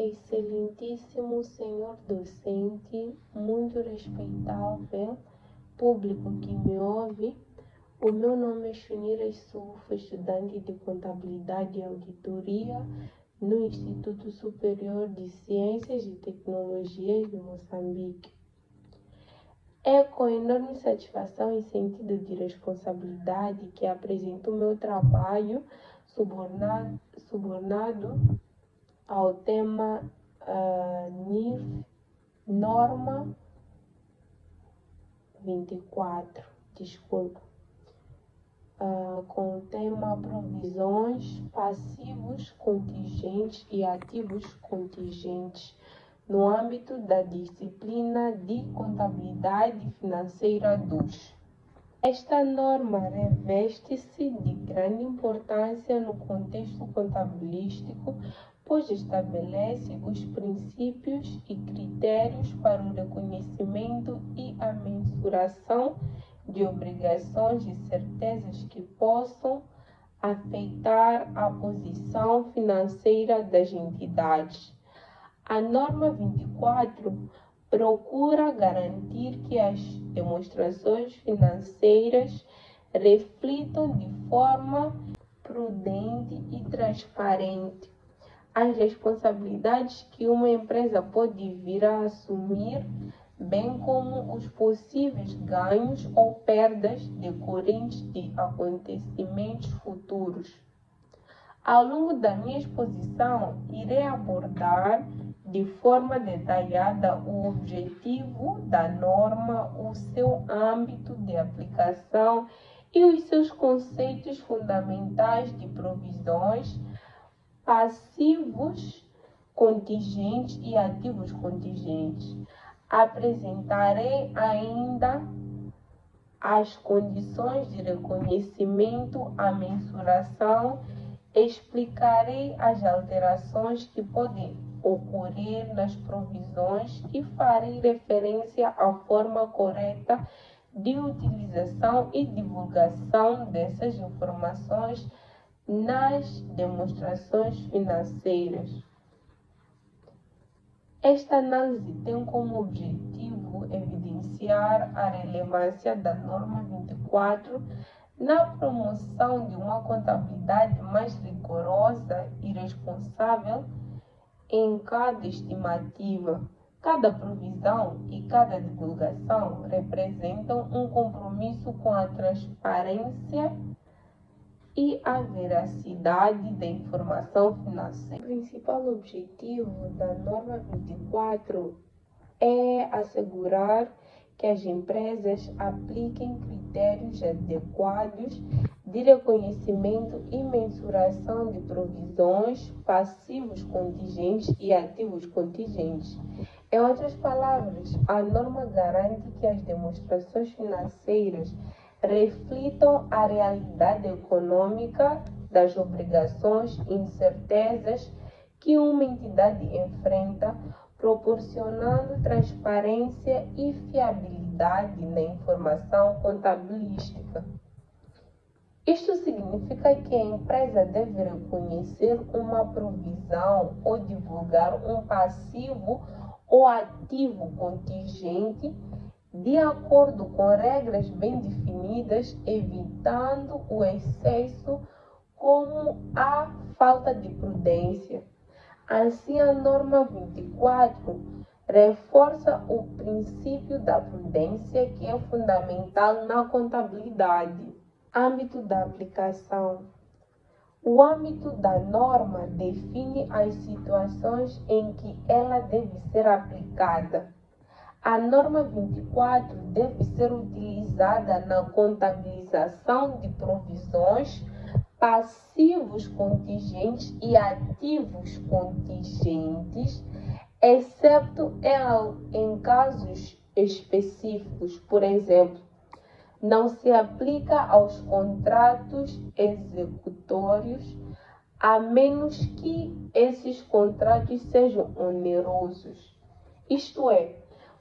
Excelentíssimo senhor docente, muito respeitável público que me ouve, o meu nome é Shunira Sufo, estudante de Contabilidade e Auditoria no Instituto Superior de Ciências e Tecnologias de Moçambique. É com enorme satisfação e sentido de responsabilidade que apresento o meu trabalho subornado ao tema NIF Norma 24, com o tema provisões, passivos contingentes e ativos contingentes no âmbito da disciplina de Contabilidade Financeira 2. Esta norma reveste-se de grande importância no contexto contabilístico, pois estabelece os princípios e critérios para o reconhecimento e a mensuração de obrigações e certezas que possam afetar a posição financeira das entidades. A norma 24 procura garantir que as demonstrações financeiras reflitam de forma prudente e transparente as responsabilidades que uma empresa pode vir a assumir, bem como os possíveis ganhos ou perdas decorrentes de acontecimentos futuros. Ao longo da minha exposição, irei abordar de forma detalhada o objetivo da norma, o seu âmbito de aplicação e os seus conceitos fundamentais de provisões, passivos contingentes e ativos contingentes. Apresentarei ainda as condições de reconhecimento, a mensuração, explicarei as alterações que podem ocorrer nas provisões e farei referência à forma correta de utilização e divulgação dessas informações nas demonstrações financeiras. Esta análise tem como objetivo evidenciar a relevância da norma 24 na promoção de uma contabilidade mais rigorosa e responsável em cada estimativa. Cada provisão e cada divulgação representam um compromisso com a transparência e a veracidade da informação financeira. O principal objetivo da norma 24 é assegurar que as empresas apliquem critérios adequados de reconhecimento e mensuração de provisões, passivos contingentes e ativos contingentes. Em outras palavras, a norma garante que as demonstrações financeiras reflitam a realidade econômica das obrigações e incertezas que uma entidade enfrenta, proporcionando transparência e fiabilidade na informação contabilística. Isto significa que a empresa deve reconhecer uma provisão ou divulgar um passivo ou ativo contingente de acordo com regras bem definidas, evitando o excesso como a falta de prudência. Assim, a norma 24 reforça o princípio da prudência, que é fundamental na contabilidade. Âmbito da aplicação. O âmbito da norma define as situações em que ela deve ser aplicada. A norma 24 deve ser utilizada na contabilização de provisões, passivos contingentes e ativos contingentes, exceto em casos específicos. Por exemplo, não se aplica aos contratos executórios, a menos que esses contratos sejam onerosos. Isto é,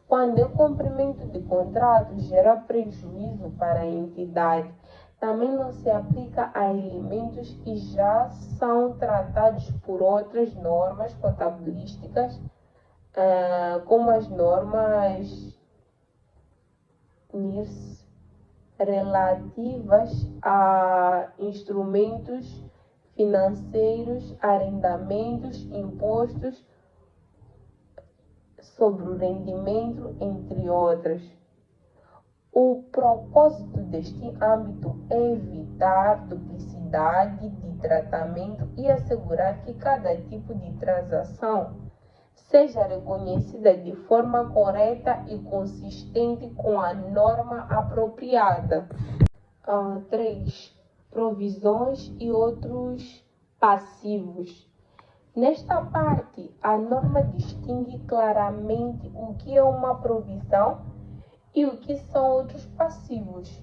quando o cumprimento de contratos gera prejuízo para a entidade, Também não se aplica a elementos que já são tratados por outras normas contabilísticas, como as normas NIRS relativas a instrumentos financeiros, arrendamentos, impostos sobre o rendimento, entre outras. O propósito deste âmbito é evitar duplicidade de tratamento e assegurar que cada tipo de transação seja reconhecida de forma correta e consistente com a norma apropriada. 3. Provisões e outros passivos. Nesta parte, a norma distingue claramente o que é uma provisão e o que são outros passivos.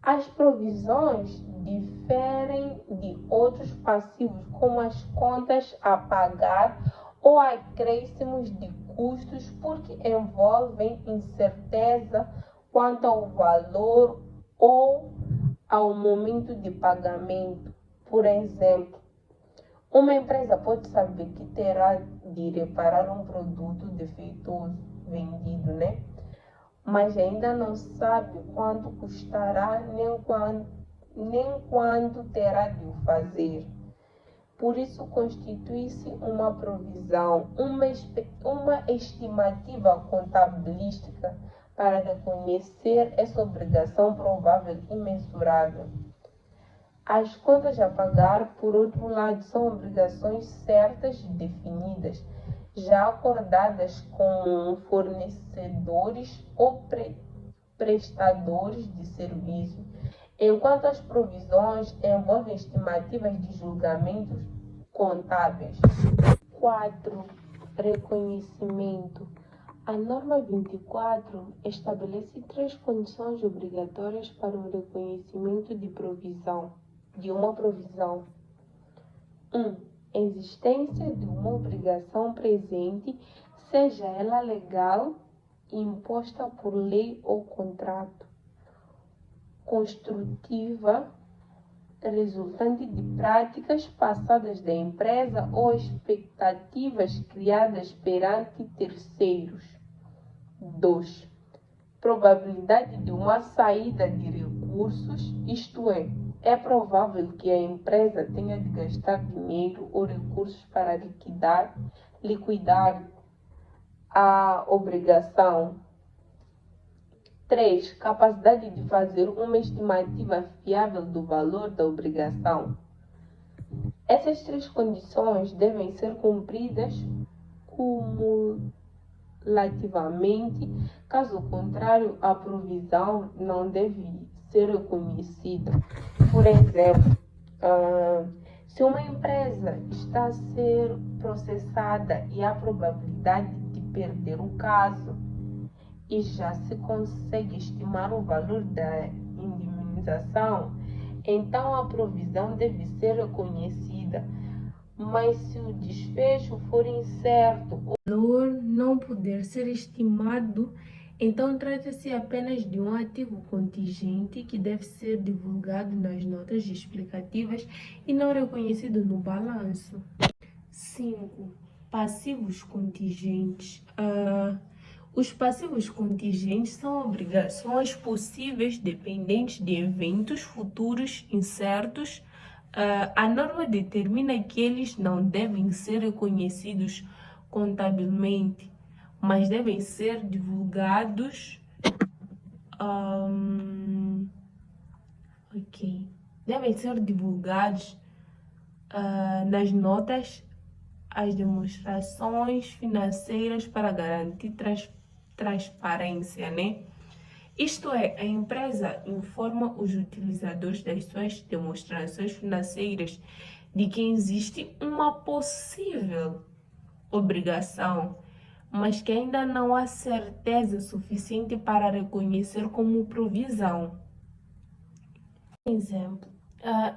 As provisões diferem de outros passivos, como as contas a pagar ou acréscimos de custos, porque envolvem incerteza quanto ao valor ou ao momento de pagamento. Por exemplo, uma empresa pode saber que terá de reparar um produto defeituoso vendido, mas ainda não sabe quanto custará nem quando terá de o fazer. Por isso, constitui-se uma provisão, uma estimativa contabilística para reconhecer essa obrigação provável e mensurável. As contas a pagar, por outro lado, são obrigações certas e definidas, já acordadas com fornecedores ou prestadores de serviço, enquanto as provisões envolvem estimativas de julgamentos contábeis. 4. Reconhecimento. A norma 24 estabelece 3 condições obrigatórias para o reconhecimento de uma provisão. 1. Existência de uma obrigação presente, seja ela legal, imposta por lei ou contrato, construtiva, resultante de práticas passadas da empresa ou expectativas criadas perante terceiros. 2. Probabilidade de uma saída de recursos, isto é provável que a empresa tenha de gastar dinheiro ou recursos para liquidar a obrigação. 3. Capacidade de fazer uma estimativa fiável do valor da obrigação. Essas 3 condições devem ser cumpridas cumulativamente, caso contrário, a provisão não deve ser reconhecida. Por exemplo, se uma empresa está a ser processada e há probabilidade de perder o caso, e já se consegue estimar o valor da indemnização, então a provisão deve ser reconhecida. Mas se o desfecho for incerto, o valor não puder ser estimado, então trata-se apenas de um ativo contingente que deve ser divulgado nas notas explicativas e não reconhecido no balanço. 5. Passivos contingentes. Os passivos contingentes são obrigações possíveis dependentes de eventos futuros incertos. A norma determina que eles não devem ser reconhecidos contabilmente, mas devem ser divulgados. Devem ser divulgados nas notas, as demonstrações financeiras para garantir transparência, Isto é, a empresa informa os utilizadores das suas demonstrações financeiras de que existe uma possível obrigação, mas que ainda não há certeza suficiente para reconhecer como provisão. Exemplo,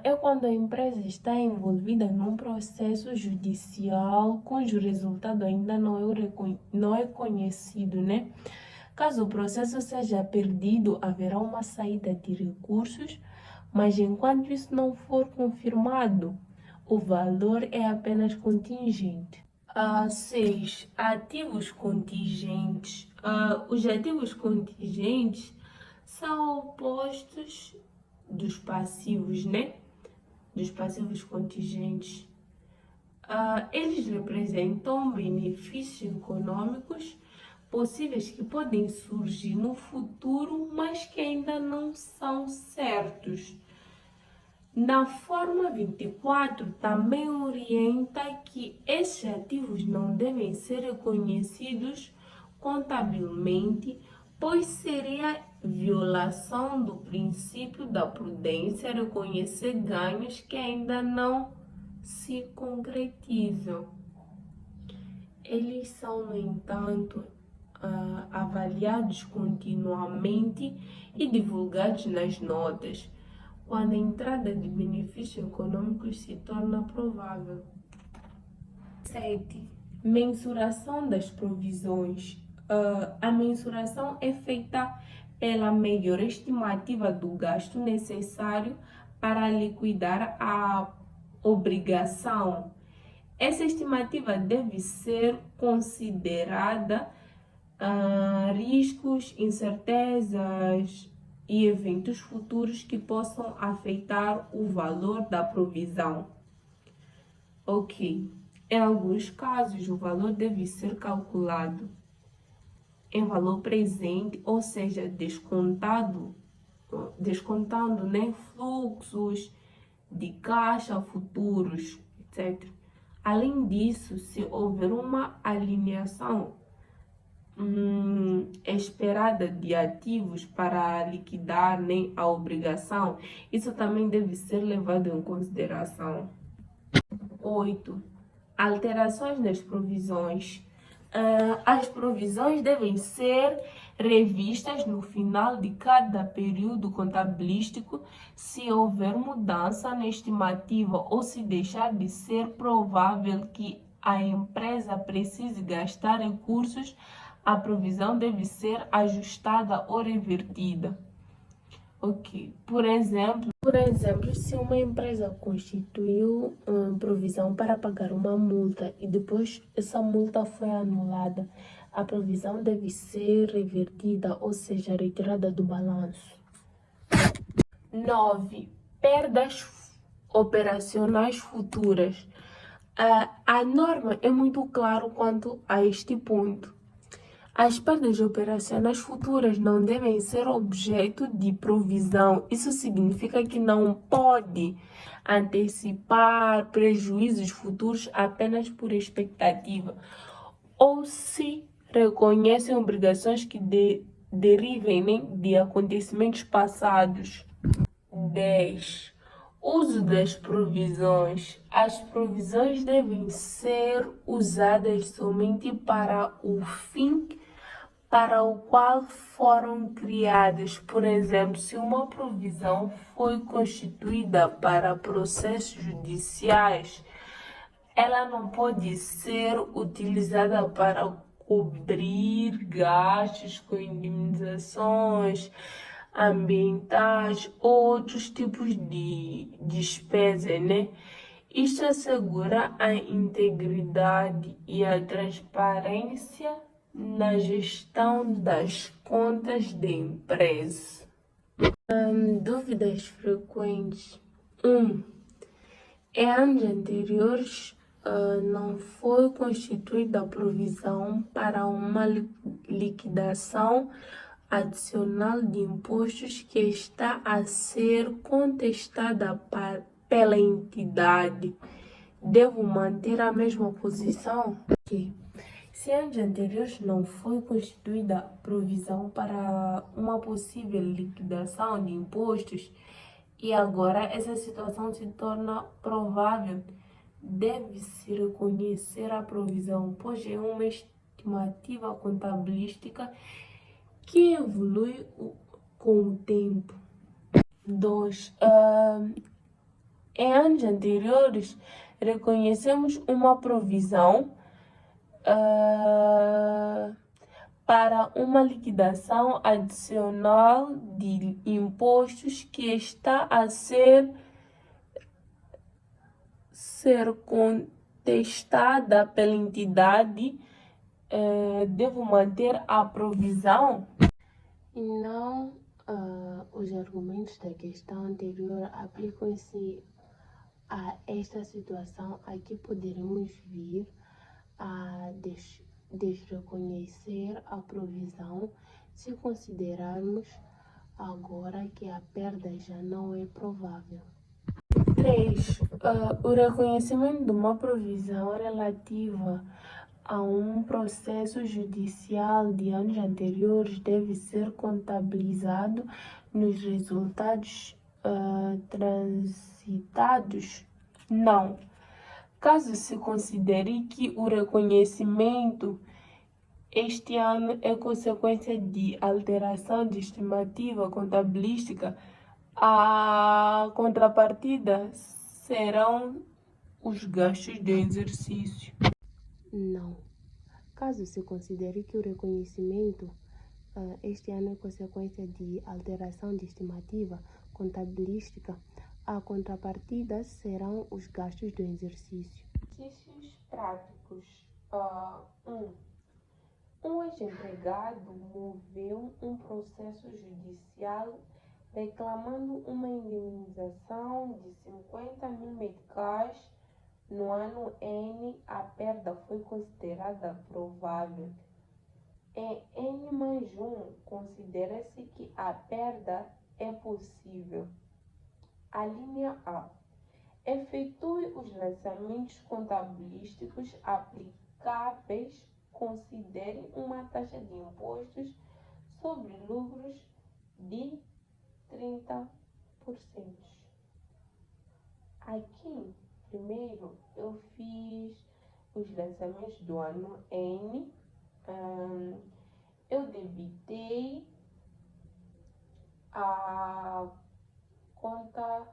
é quando a empresa está envolvida num processo judicial cujo resultado ainda não é conhecido, Caso o processo seja perdido, haverá uma saída de recursos, mas enquanto isso não for confirmado, o valor é apenas contingente. 6. Ativos contingentes. Os ativos contingentes são opostos dos passivos, né? Dos passivos contingentes. Eles representam benefícios econômicos possíveis que podem surgir no futuro, mas que ainda não são certos. Na forma 24, também orienta que esses ativos não devem ser reconhecidos contabilmente, pois seria violação do princípio da prudência reconhecer ganhos que ainda não se concretizam. Eles são, no entanto, avaliados continuamente e divulgados nas notas, quando a entrada de benefícios econômicos se torna provável. 7. Mensuração das provisões. A mensuração é feita pela melhor estimativa do gasto necessário para liquidar a obrigação. Essa estimativa deve ser considerada riscos, incertezas e eventos futuros que possam afetar o valor da provisão. Ok. Em alguns casos, o valor deve ser calculado em valor presente, ou seja, descontando, né, fluxos de caixa futuros, etc. Além disso, se houver uma alinhação esperada de ativos para liquidar, né, a obrigação, isso também deve ser levado em consideração. 8. Alterações nas provisões. As provisões devem ser revistas no final de cada período contabilístico se houver mudança na estimativa ou se deixar de ser provável que a empresa precise gastar recursos. A provisão deve ser ajustada ou revertida. Ok. Por exemplo, se uma empresa constituiu provisão para pagar uma multa e depois essa multa foi anulada, a provisão deve ser revertida, ou seja, retirada do balanço. 9. Perdas operacionais futuras. A norma é muito clara quanto a este ponto. As perdas operacionais futuras não devem ser objeto de provisão. Isso significa que não pode antecipar prejuízos futuros apenas por expectativa, ou se reconhecem obrigações que derivem, né, de acontecimentos passados. 10. Uso das provisões. As provisões devem ser usadas somente para o fim para o qual foram criadas. Por exemplo, se uma provisão foi constituída para processos judiciais, ela não pode ser utilizada para cobrir gastos com indemnizações ambientais ou outros tipos de despesas, né? Isto assegura a integridade e a transparência na gestão das contas da empresa. Dúvidas frequentes. 1. Em anos anteriores, não foi constituída a provisão para uma liquidação adicional de impostos que está a ser contestada pela entidade. Devo manter a mesma posição? Okay. Se anos anteriores não foi constituída provisão para uma possível liquidação de impostos e agora essa situação se torna provável, deve-se reconhecer a provisão, pois é uma estimativa contabilística que evolui com o tempo. 2. Em anos anteriores, reconhecemos uma provisão para uma liquidação adicional de impostos que está a ser contestada pela entidade, devo manter a provisão? E não os argumentos da questão anterior aplicam-se a esta situação. Aqui poderemos vir a desreconhecer a provisão se considerarmos agora que a perda já não é provável. 3. O reconhecimento de uma provisão relativa a um processo judicial de anos anteriores deve ser contabilizado nos resultados transitados? Não. Caso se considere que o reconhecimento este ano é consequência de alteração de estimativa contabilística, a contrapartida serão os gastos do exercício. Não. Caso se considere que o reconhecimento este ano é consequência de alteração de estimativa contabilística, a contrapartida serão os gastos do exercício. Exercícios práticos. 1. Um ex-empregado moveu um processo judicial reclamando uma indenização de 50 mil meticais. No ano N, a perda foi considerada provável. Em N mais 1, considera-se que a perda é possível. A linha A. Efetue os lançamentos contabilísticos aplicáveis. Considere uma taxa de impostos sobre lucros de 30%. Aqui, primeiro, eu fiz os lançamentos do ano N. Eu debitei a conta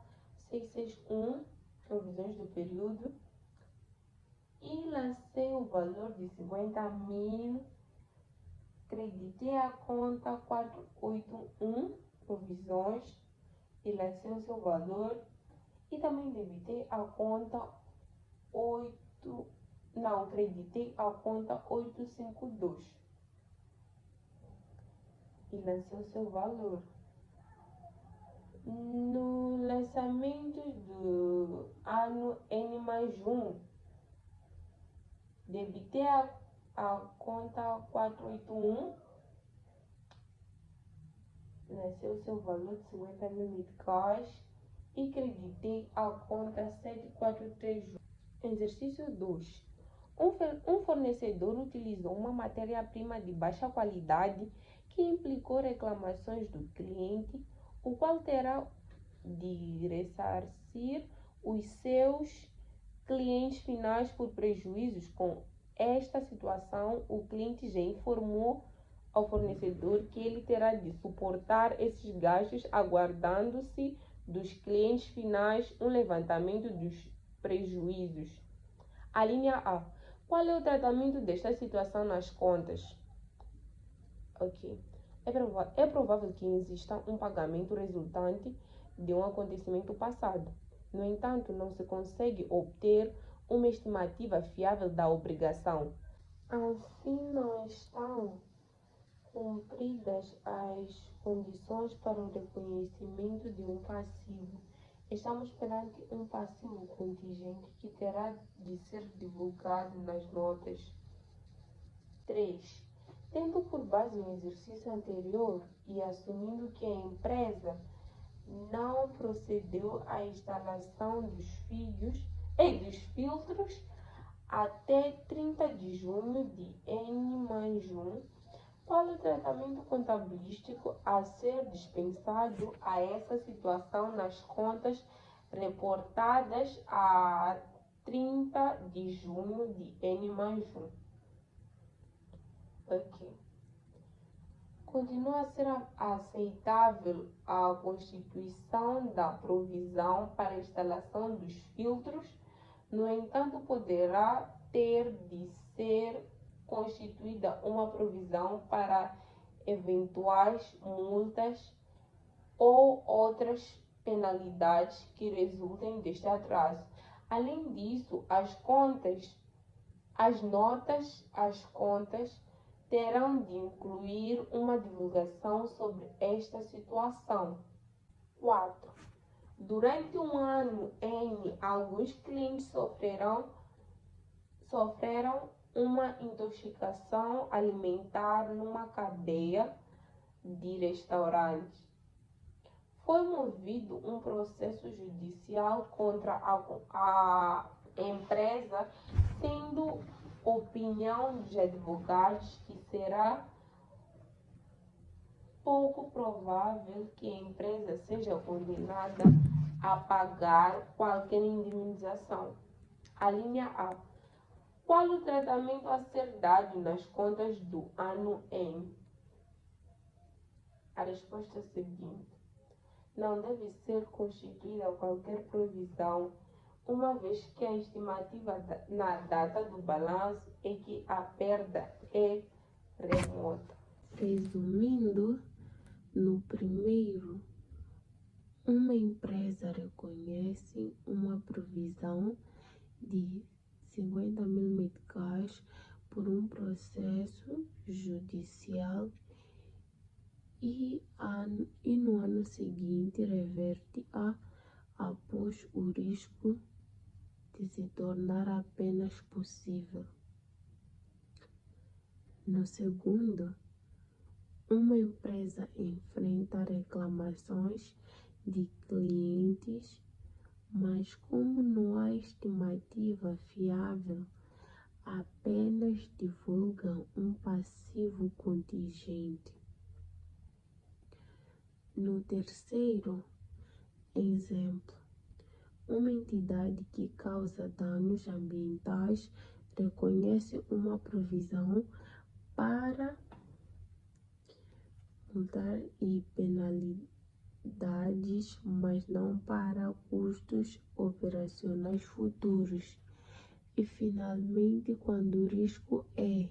661, provisões do período, e lancei o valor de 50 mil. Creditei a conta 481, provisões, e lancei o seu valor. E também debitei a conta creditei a conta 852 e lancei o seu valor. No lançamento do ano N mais 1, debitei a conta 481, lancei o seu valor de 50 mil meticais e creditei a conta 743. Exercício 2. Um fornecedor utilizou uma matéria-prima de baixa qualidade que implicou reclamações do cliente, o qual terá de ressarcir os seus clientes finais por prejuízos. Com esta situação, o cliente já informou ao fornecedor que ele terá de suportar esses gastos, aguardando-se dos clientes finais um levantamento dos prejuízos. A linha A. Qual é o tratamento desta situação nas contas? Ok. É provável que exista um pagamento resultante de um acontecimento passado. No entanto, não se consegue obter uma estimativa fiável da obrigação. Assim, não estão cumpridas as condições para o reconhecimento de um passivo. Estamos perante um passivo contingente que terá de ser divulgado nas notas. 3. Tendo por base o exercício anterior e assumindo que a empresa não procedeu à instalação dos filtros até 30 de junho de N mais 1, qual é o tratamento contabilístico a ser dispensado a essa situação nas contas reportadas a 30 de junho de N mais 1? Ok. Continua a ser aceitável a constituição da provisão para a instalação dos filtros. No entanto, poderá ter de ser constituída uma provisão para eventuais multas ou outras penalidades que resultem deste atraso. Além disso, as contas terão de incluir uma divulgação sobre esta situação. 4. Durante um ano N, alguns clientes sofreram uma intoxicação alimentar numa cadeia de restaurantes. Foi movido um processo judicial contra a empresa, sendo opinião de advogados que será pouco provável que a empresa seja condenada a pagar qualquer indenização. A linha A. Qual o tratamento a ser dado nas contas do ano N? A resposta é a seguinte: não deve ser constituída qualquer provisão, uma vez que a estimativa na data do balanço é que a perda é remota. Resumindo, no primeiro, uma empresa reconhece uma provisão de 50 mil meticais por um processo judicial e no ano seguinte reverte-a após o risco de se tornar apenas possível. No segundo, uma empresa enfrenta reclamações de clientes, mas como não há estimativa fiável, apenas divulgam um passivo contingente. No terceiro exemplo, uma entidade que causa danos ambientais reconhece uma provisão para multar e penalidades, mas não para custos operacionais futuros. E, finalmente, quando o risco é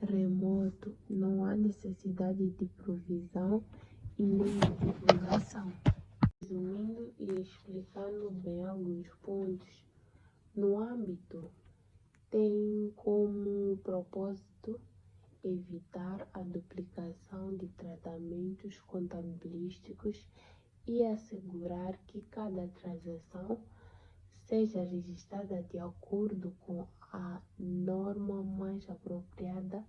remoto, não há necessidade de provisão e nem de divulgação. Resumindo e explicando bem alguns pontos, no âmbito tem como propósito evitar a duplicação de tratamentos contabilísticos e assegurar que cada transação seja registrada de acordo com a norma mais apropriada,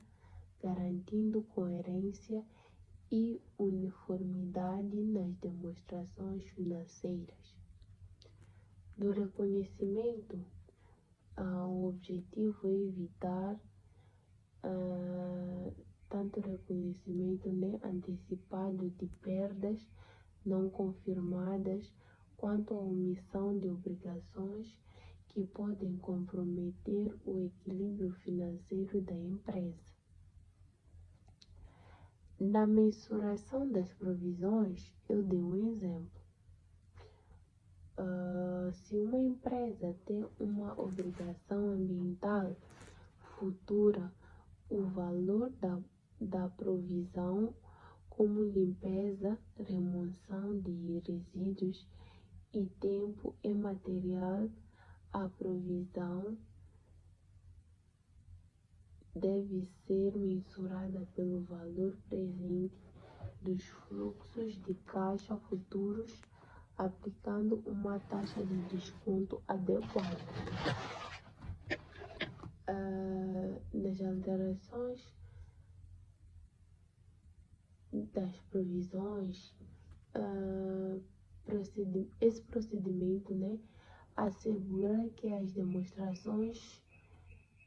garantindo coerência e uniformidade nas demonstrações financeiras. Do reconhecimento, o objetivo é evitar tanto reconhecimento antecipado de perdas não confirmadas, quanto a omissão de obrigações que podem comprometer o equilíbrio financeiro da empresa. Na mensuração das provisões, eu dei um exemplo. Se uma empresa tem uma obrigação ambiental futura, o valor da provisão, como limpeza, remoção de resíduos e tempo é material, a provisão deve ser mensurada pelo valor presente dos fluxos de caixa futuros, aplicando uma taxa de desconto adequada. Nas alterações das provisões, esse procedimento assegura que as demonstrações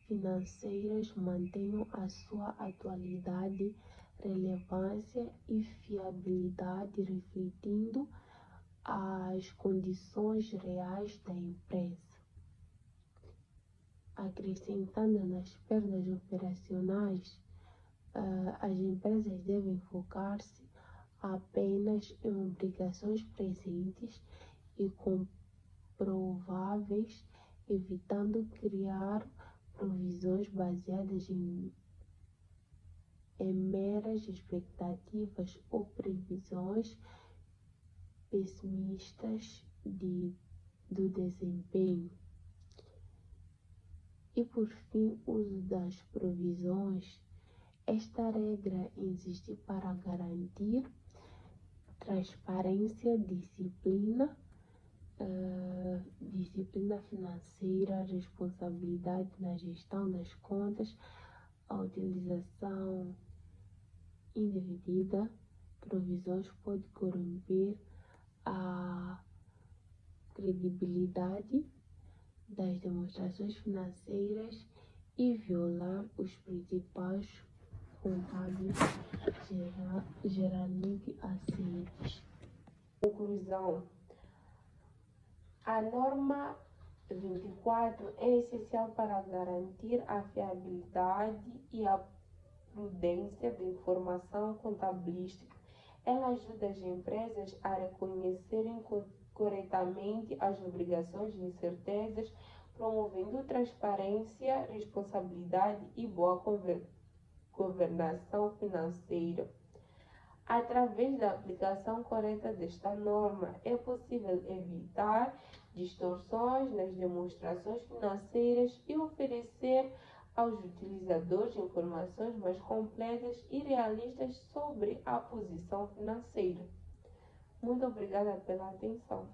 financeiras mantenham a sua atualidade, relevância e fiabilidade, refletindo as condições reais da empresa. Acrescentando nas perdas operacionais, as empresas devem focar-se apenas em obrigações presentes e comprováveis, evitando criar provisões baseadas em em meras expectativas ou previsões pessimistas do desempenho. E por fim, o uso das provisões. Esta regra existe para garantir transparência, disciplina financeira, responsabilidade na gestão das contas, a utilização indevida, provisões pode corromper a credibilidade das demonstrações financeiras e violar os principais contábeis geralmente aceitos. Conclusão. A norma 24 é essencial para garantir a fiabilidade e a prudência da informação contabilística. Ela ajuda as empresas a reconhecerem corretamente as obrigações e incertezas, promovendo transparência, responsabilidade e boa governação financeira. Através da aplicação correta desta norma, é possível evitar distorções nas demonstrações financeiras e oferecer aos utilizadores informações mais completas e realistas sobre a posição financeira. Muito obrigada pela atenção.